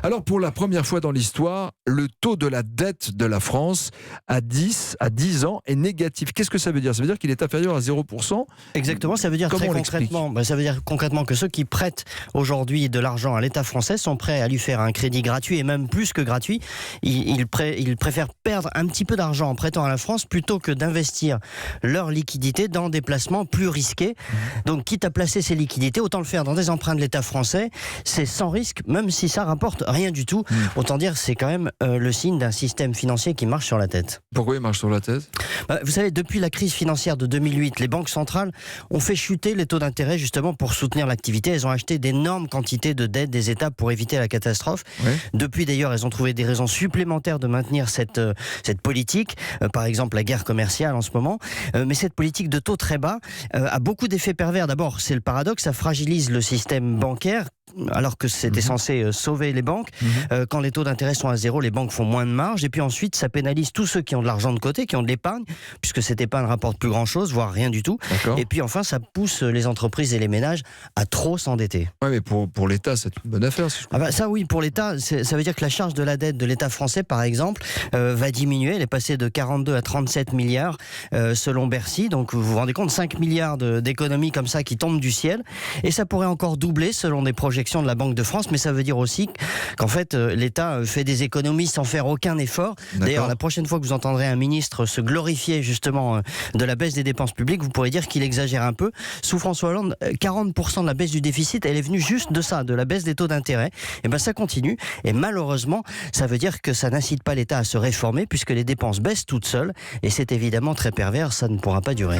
Alors, pour la première fois dans l'histoire, le taux de la dette de la France à 10 ans est négatif. Qu'est-ce que ça veut dire? Ça veut dire qu'il est inférieur à 0%. Exactement, ça veut dire Comment très on l'explique? concrètement, ça veut dire concrètement que ceux qui prêtent aujourd'hui de l'argent à l'État français sont prêts à lui faire un crédit gratuit, et même plus que gratuit. Ils préfèrent perdre un petit peu d'argent en prêtant à la France plutôt que d'investir leur liquidité dans des placements plus risqués. Donc, quitte à placer ces liquidités, autant le faire dans des emprunts de l'État français. C'est sans risque, même si ça rapporte rien du tout. Autant dire, c'est quand même le signe d'un système financier qui marche sur la tête. Pourquoi il marche sur la tête? Vous savez, depuis la crise financière de 2008, les banques centrales ont fait chuter les taux d'intérêt justement pour soutenir l'activité. Elles ont acheté d'énormes quantités de dettes des États pour éviter la catastrophe. Oui. Depuis d'ailleurs, elles ont trouvé des raisons supplémentaires de maintenir cette politique. Par exemple, la guerre commerciale en ce moment. Mais cette politique de taux très bas a beaucoup d'effets pervers. D'abord, c'est le paradoxe, ça fragilise le système bancaire alors que c'était censé sauver les banques. Quand les taux d'intérêt sont à zéro, les banques font moins de marge. Et puis ensuite, ça pénalise tous ceux qui ont de l'argent de côté, qui ont de l'épargne, puisque cette épargne rapporte plus grand-chose, voire rien du tout. D'accord. Et puis enfin, ça pousse les entreprises et les ménages à trop s'endetter. Ouais, mais pour l'État, c'est une bonne affaire. Si je Ça oui, pour l'État, ça veut dire que la charge de la dette de l'État français, par exemple, va diminuer. Elle est passée de 42 à 37 milliards selon Bercy. Donc vous vous rendez compte, 5 milliards d'économies comme ça qui tombent du ciel. Et ça pourrait encore doubler selon des projections de la Banque de France. Mais ça veut dire aussi qu'en fait, l'État fait des économies sans faire aucun effort. D'ailleurs, la prochaine fois que vous entendrez un ministre se glorifier justement de la baisse des dépenses publiques, vous pourrez dire qu'il exagère un peu. Sous François Hollande, 40% de la baisse du déficit, elle est venue juste de ça, de la baisse des taux d'intérêt. Et bien ça continue. Et malheureusement, ça veut dire que ça n'incite pas l'État à se réformer puisque les dépenses baissent toutes seules. Et c'est évidemment très pervers, ça ne pourra pas durer.